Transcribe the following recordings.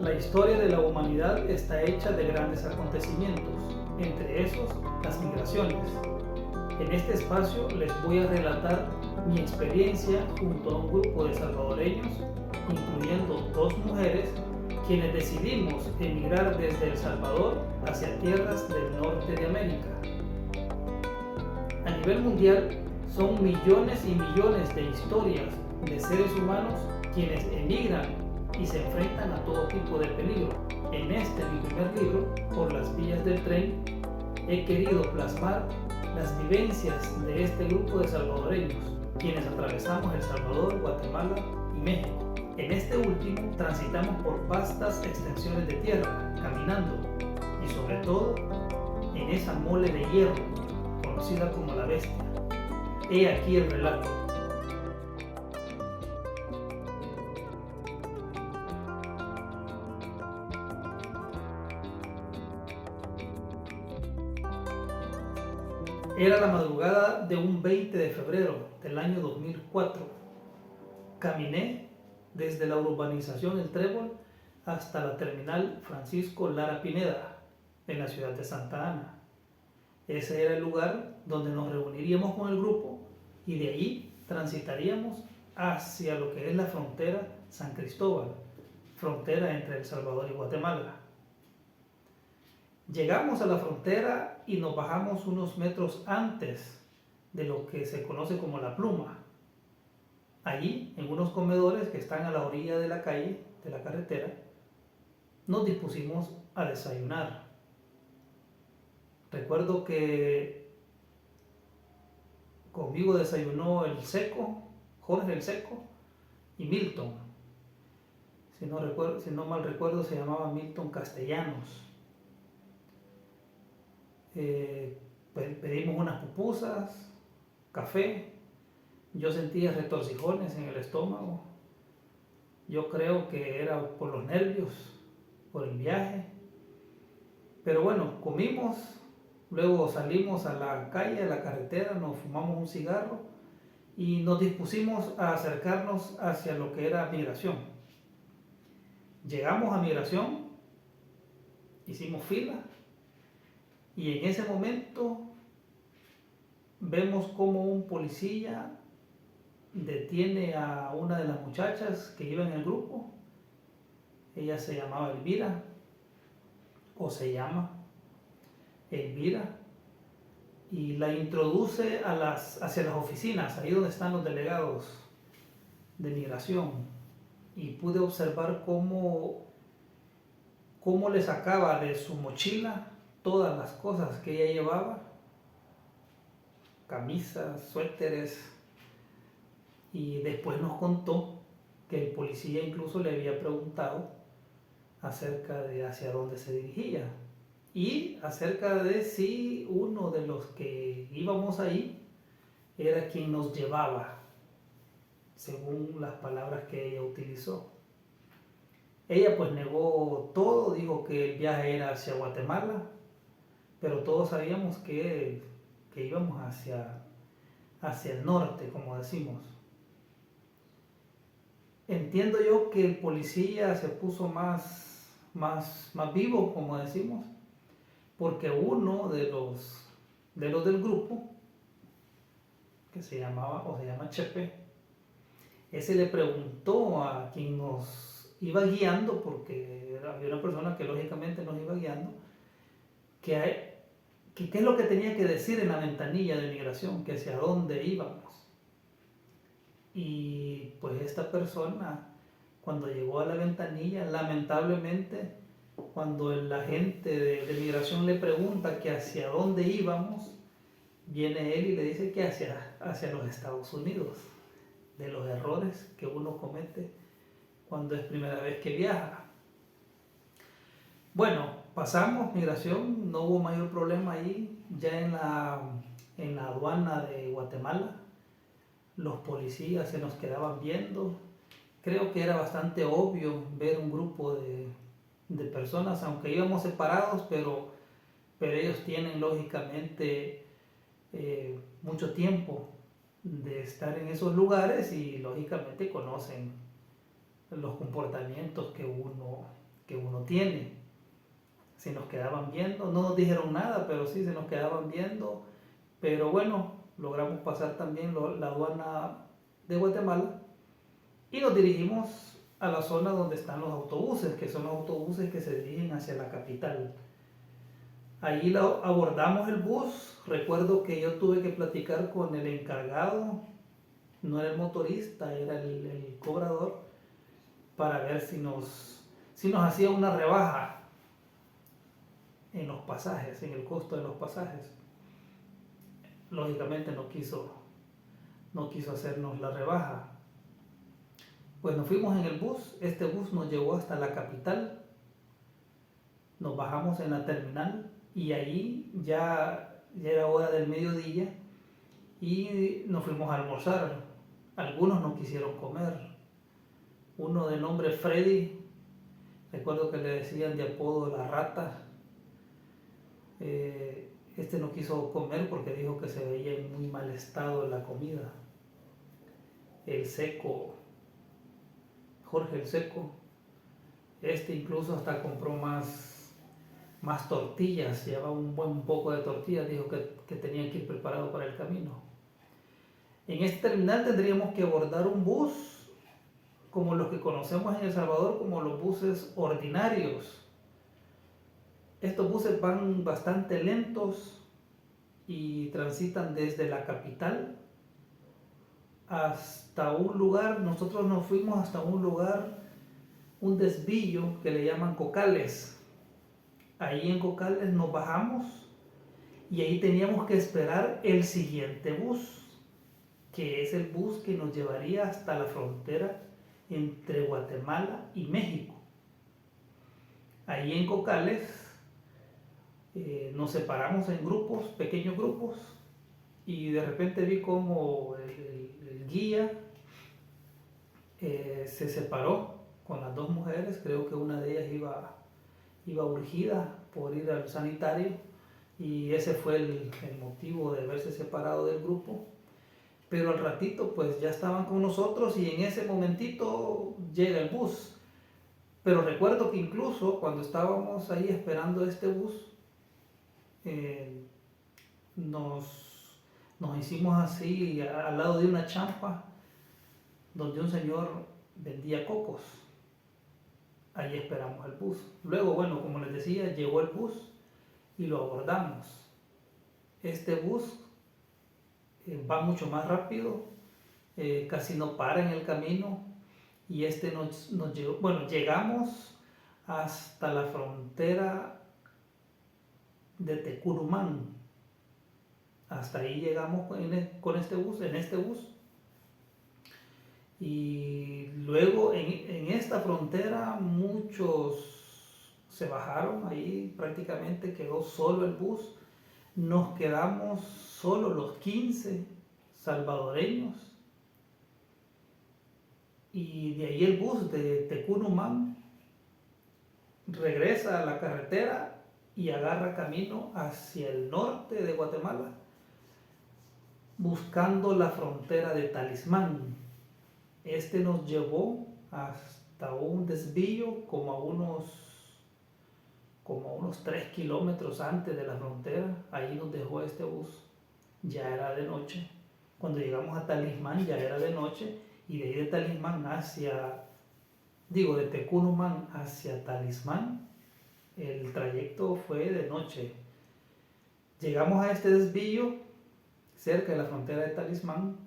La historia de la humanidad está hecha de grandes acontecimientos, entre esos las migraciones. En este espacio les voy a relatar mi experiencia junto a un grupo de salvadoreños, incluyendo 2 mujeres, quienes decidimos emigrar desde El Salvador hacia tierras del norte de América. A nivel mundial, son millones y millones de historias de seres humanos quienes emigran y se enfrentan a todo tipo de peligro. En este mi primer libro, Por las vías del tren, he querido plasmar las vivencias de este grupo de salvadoreños, quienes atravesamos El Salvador, Guatemala y México. En este último transitamos por vastas extensiones de tierra, caminando, y sobre todo en esa mole de hierro, conocida como la Bestia. He aquí el relato. Era la madrugada de un 20 de febrero del año 2004. Caminé desde la urbanización El Trébol hasta la terminal Francisco Lara Pineda, en la ciudad de Santa Ana. Ese era el lugar donde nos reuniríamos con el grupo y de allí transitaríamos hacia lo que es la frontera San Cristóbal, frontera entre El Salvador y Guatemala. Llegamos a la frontera y nos bajamos unos metros antes de lo que se conoce como La Pluma. Allí, en unos comedores que están a la orilla de la calle, de la carretera, nos dispusimos a desayunar. Recuerdo que conmigo desayunó el Seco, Jorge el Seco, y Milton. Si no mal recuerdo, se llamaba Milton Castellanos. Pedimos unas pupusas, café. Yo sentía retorcijones en el estómago. Yo creo que era por los nervios, por el viaje. Pero bueno, comimos, luego salimos a la calle, a la carretera, nos fumamos un cigarro y nos dispusimos a acercarnos hacia lo que era migración. Llegamos a migración, hicimos fila y en ese momento vemos como un policía detiene a una de las muchachas que iba en el grupo. Ella se llamaba Elvira, o se llama Elvira, y la introduce hacia las oficinas, ahí donde están los delegados de migración, y pude observar cómo le sacaba de su mochila todas las cosas que ella llevaba, camisas, suéteres, y después nos contó que el policía incluso le había preguntado acerca de hacia dónde se dirigía y acerca de si uno de los que íbamos ahí era quien nos llevaba, según las palabras que ella utilizó. Ella pues negó todo, dijo que el viaje era hacia Guatemala, pero todos sabíamos que íbamos hacia el norte, como decimos. Entiendo yo que el policía se puso más vivo, como decimos, porque uno de los del grupo, que se llama Chepe, ese le preguntó a quien nos iba guiando, porque había una persona que lógicamente nos iba guiando, que qué es lo que tenía que decir en la ventanilla de migración, que hacia dónde íbamos. Y pues esta persona, cuando llegó a la ventanilla, lamentablemente, cuando el agente de migración le pregunta que hacia dónde íbamos, viene él y le dice que hacia los Estados Unidos, de los errores que uno comete cuando es primera vez que viaja. Bueno, pasamos migración, no hubo mayor problema ahí. Ya en la aduana de Guatemala, los policías se nos quedaban viendo. Creo que era bastante obvio ver un grupo de personas, aunque íbamos separados, pero ellos tienen lógicamente mucho tiempo de estar en esos lugares y lógicamente conocen los comportamientos que uno que uno tiene. Si nos quedaban viendo, no nos dijeron nada, pero sí se nos quedaban viendo. Pero bueno, logramos pasar también la aduana de Guatemala y nos dirigimos a la zona donde están los autobuses, que son los autobuses que se dirigen hacia la capital. Allí abordamos el bus. Recuerdo que yo tuve que platicar con el encargado, no era el motorista, era el cobrador, para ver si nos hacía una rebaja en los pasajes, en el costo de los pasajes. Lógicamente no quiso hacernos la rebaja. Pues nos fuimos en el bus. Este bus nos llevó hasta la capital. Nos bajamos en la terminal y ahí ya era hora del mediodía y nos fuimos a almorzar. Algunos no quisieron comer. Uno de nombre Freddy, recuerdo que le decían de apodo la rata. Este no quiso comer porque dijo que se veía en muy mal estado la comida. El Seco, Jorge el Seco, este incluso hasta compró más tortillas, llevaba un buen poco de tortillas, dijo que tenía que ir preparado para el camino. En este terminal tendríamos que abordar un bus como los que conocemos en El Salvador, como los buses ordinarios. Estos buses van bastante lentos y transitan desde la capital hasta un lugar. Nosotros nos fuimos hasta un lugar, un desvío que le llaman Cocales. Ahí en Cocales nos bajamos y ahí teníamos que esperar el siguiente bus, que es el bus que nos llevaría hasta la frontera entre Guatemala y México. Ahí en Cocales nos separamos en grupos, pequeños grupos, y de repente vi como el guía se separó con las dos mujeres. Creo que una de ellas iba urgida por ir al sanitario y ese fue el motivo de haberse separado del grupo. Pero al ratito pues ya estaban con nosotros y en ese momentito llega el bus. Pero recuerdo que incluso cuando estábamos ahí esperando este bus, nos hicimos así al lado de una champa donde un señor vendía cocos. Ahí esperamos el bus. Luego, bueno, como les decía, llegó el bus y lo abordamos. Este bus va mucho más rápido, casi no para en el camino y este nos llegó, bueno, llegamos hasta la frontera de Tecurumán. Hasta ahí llegamos con este bus, en este bus. Y luego en esta frontera muchos se bajaron, ahí prácticamente quedó solo el bus. Nos quedamos solo los 15 salvadoreños. Y de ahí el bus de Tecurumán regresa a la carretera y agarra camino hacia el norte de Guatemala, buscando la frontera de Talismán. Este nos llevó hasta un desvío como a unos 3 kilómetros antes de la frontera. Ahí nos dejó este bus. Ya era de noche. Cuando llegamos a Talismán ya era de noche y de ahí de Talismán de Tecurumán hacia Talismán, el trayecto fue de noche. Llegamos a este desvío cerca de la frontera de Talismán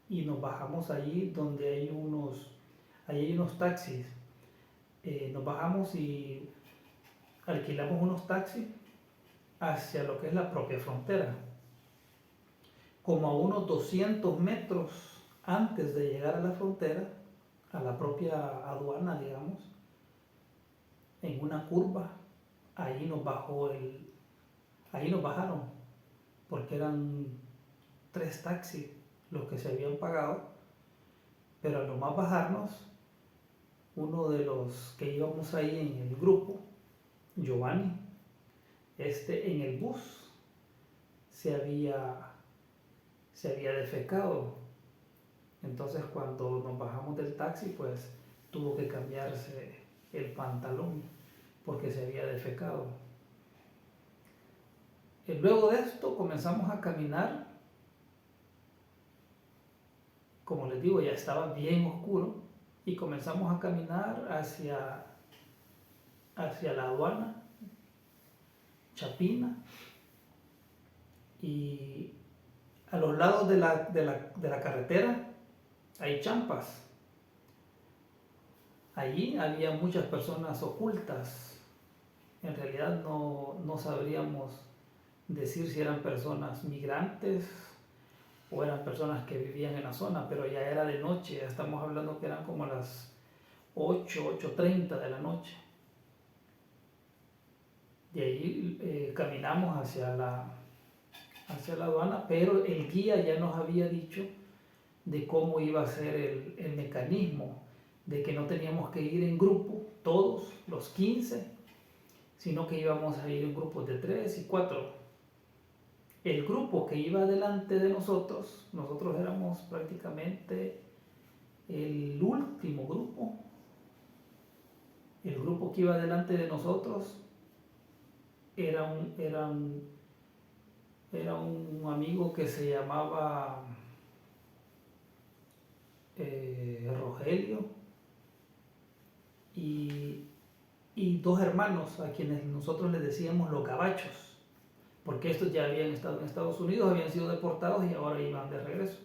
y nos bajamos allí donde hay unos taxis. Nos bajamos y alquilamos unos taxis hacia lo que es la propia frontera. Como a unos 200 metros antes de llegar a la frontera, a la propia aduana, digamos, en una curva, ahí nos bajaron, porque eran 3 taxis los que se habían pagado, pero al nomás bajarnos, uno de los que íbamos ahí en el grupo, Giovanni, en el bus se había defecado. Entonces cuando nos bajamos del taxi, pues tuvo que cambiarse el pantalón porque se había defecado. Luego de esto comenzamos a caminar. Como les digo, ya estaba bien oscuro y comenzamos a caminar hacia la aduana, Chapina, y a los lados de la carretera hay champas. Allí había muchas personas ocultas. En realidad no sabríamos decir si eran personas migrantes o eran personas que vivían en la zona, pero ya era de noche, ya estamos hablando que eran como las 8:30 de la noche. De ahí caminamos hacia la aduana, pero el guía ya nos había dicho de cómo iba a ser el mecanismo, de que no teníamos que ir en grupo, todos los 15, sino que íbamos a ir en grupos de 3 y 4. El grupo que iba delante de nosotros éramos prácticamente el último grupo. El grupo que iba delante de nosotros era un amigo que se llamaba Rogelio y dos hermanos a quienes nosotros les decíamos los gabachos, porque estos ya habían estado en Estados Unidos, habían sido deportados y ahora iban de regreso.